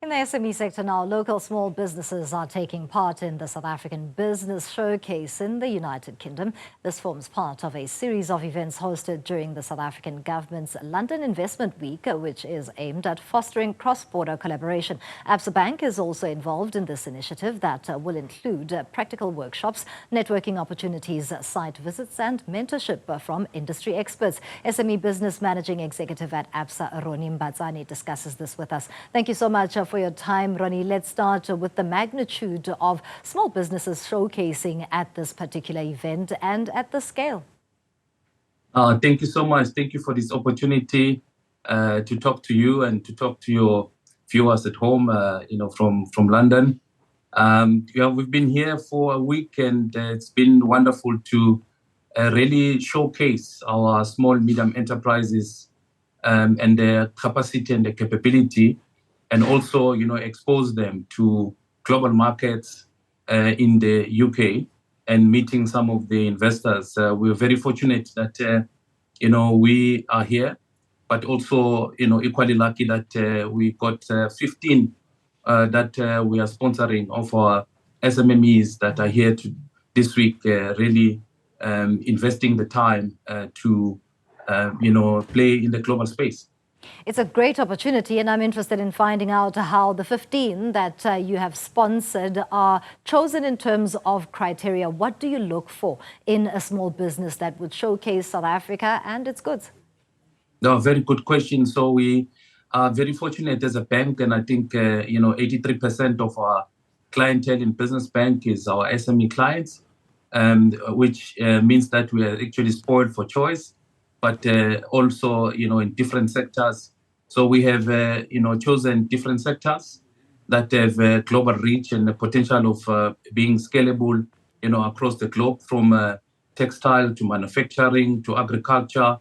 In the SME sector now, local small businesses are taking part in the South African Business Showcase in the United Kingdom. This forms part of a series of events hosted during the South African government's London Investment Week, which is aimed at fostering cross-border collaboration. Absa Bank is also involved in this initiative that will include practical workshops, networking opportunities, site visits and mentorship from industry experts. SME Business Managing Executive at Absa, Ronnie Mbatsane, discusses this with us. Thank you so much for your time, Ronnie. Let's start with the magnitude of small businesses showcasing at this particular event and at the scale. Thank you so much. Thank you for this opportunity to talk to you and to talk to your viewers at home, from London. We've been here for a week and it's been wonderful to really showcase our small, medium enterprises and their capacity and their capability, and also, expose them to global markets in the UK and meeting some of the investors. We're very fortunate that, we are here, but also, equally lucky that we got 15 that we are sponsoring of our SMMEs that are here this week, really investing the time to, play in the global space. It's a great opportunity, and I'm interested in finding out how the 15 that you have sponsored are chosen in terms of criteria. What do you look for in a small business that would showcase South Africa and its goods? No, very good question. So we are very fortunate as a bank, and I think 83% of our clientele in business bank is our SME clients, which means that we are actually spoiled for choice, but also, in different sectors. So we have, chosen different sectors that have global reach and the potential of being scalable, across the globe, from textile to manufacturing to agriculture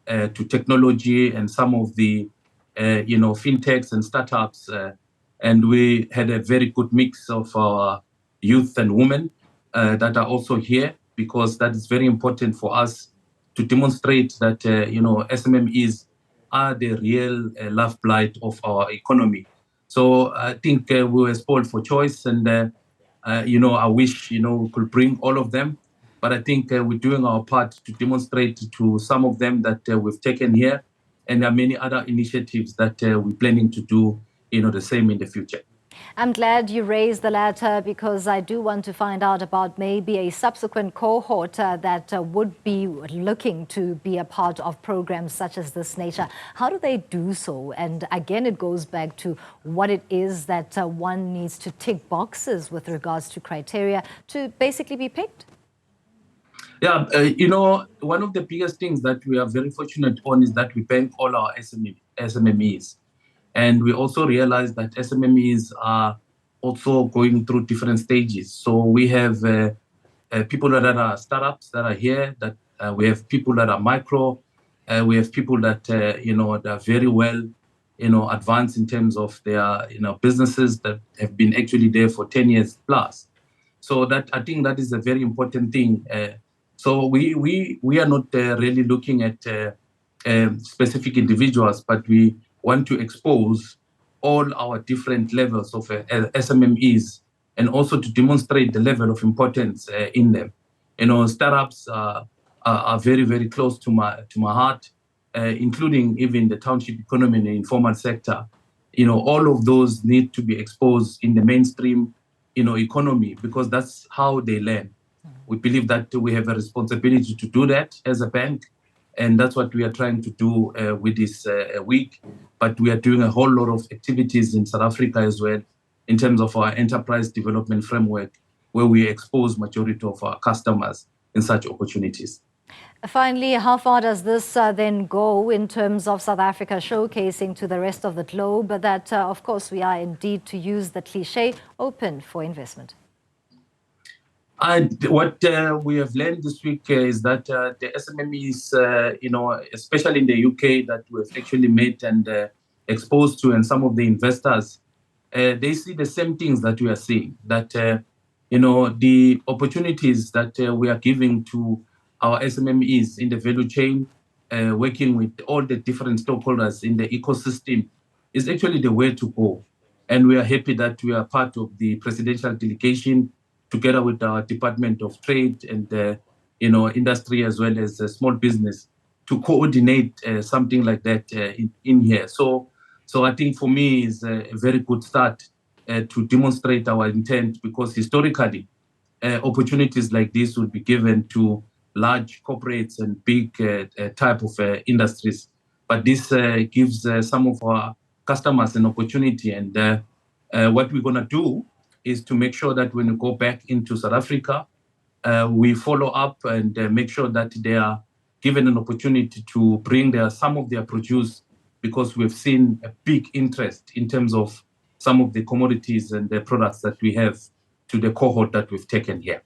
to technology and some of the, fintechs and startups. And we had a very good mix of our youth and women that are also here, because that is very important for us to demonstrate that, SMMEs are the real lifeblood of our economy. So I think we were spoiled for choice, and, I wish, we could bring all of them. But I think we're doing our part to demonstrate to some of them that we've taken here. And there are many other initiatives that we're planning to do, the same in the future. I'm glad you raised the latter, because I do want to find out about maybe a subsequent cohort that would be looking to be a part of programs such as this nature. How do they do so? And again, it goes back to what it is that one needs to tick boxes with regards to criteria to basically be picked. Yeah, one of the biggest things that we are very fortunate on is that we bank all our SMMEs. And we also realize that SMMEs are also going through different stages. So we have people that are startups that are here, that we have people that are micro, we have people that, that are very well, advanced in terms of their, businesses that have been actually there for 10 years plus. So that, I think that is a very important thing. So we are not really looking at specific individuals, but we want to expose all our different levels of SMMEs, and also to demonstrate the level of importance in them. Startups are very, very close to my heart, including even the township economy and the informal sector. All of those need to be exposed in the mainstream, economy, because that's how they learn. We believe that we have a responsibility to do that as a bank. And that's what we are trying to do with this week. But we are doing a whole lot of activities in South Africa as well, in terms of our enterprise development framework, where we expose majority of our customers in such opportunities. Finally, how far does this then go in terms of South Africa showcasing to the rest of the globe that, of course, we are indeed, to use the cliche, open for investment? What we have learned this week is that the SMMEs, especially in the UK, that we've actually met and exposed to, and some of the investors, they see the same things that we are seeing. That, the opportunities that we are giving to our SMMEs in the value chain, working with all the different stakeholders in the ecosystem, is actually the way to go. And we are happy that we are part of the presidential delegation together with our Department of Trade and industry as well as small business to coordinate something like that in here. So I think for me is a very good start to demonstrate our intent, because historically opportunities like this would be given to large corporates and big type of industries. But this gives some of our customers an opportunity. And what we're going to do is to make sure that when we go back into South Africa, we follow up and make sure that they are given an opportunity to bring some of their produce, because we've seen a big interest in terms of some of the commodities and the products that we have to the cohort that we've taken here.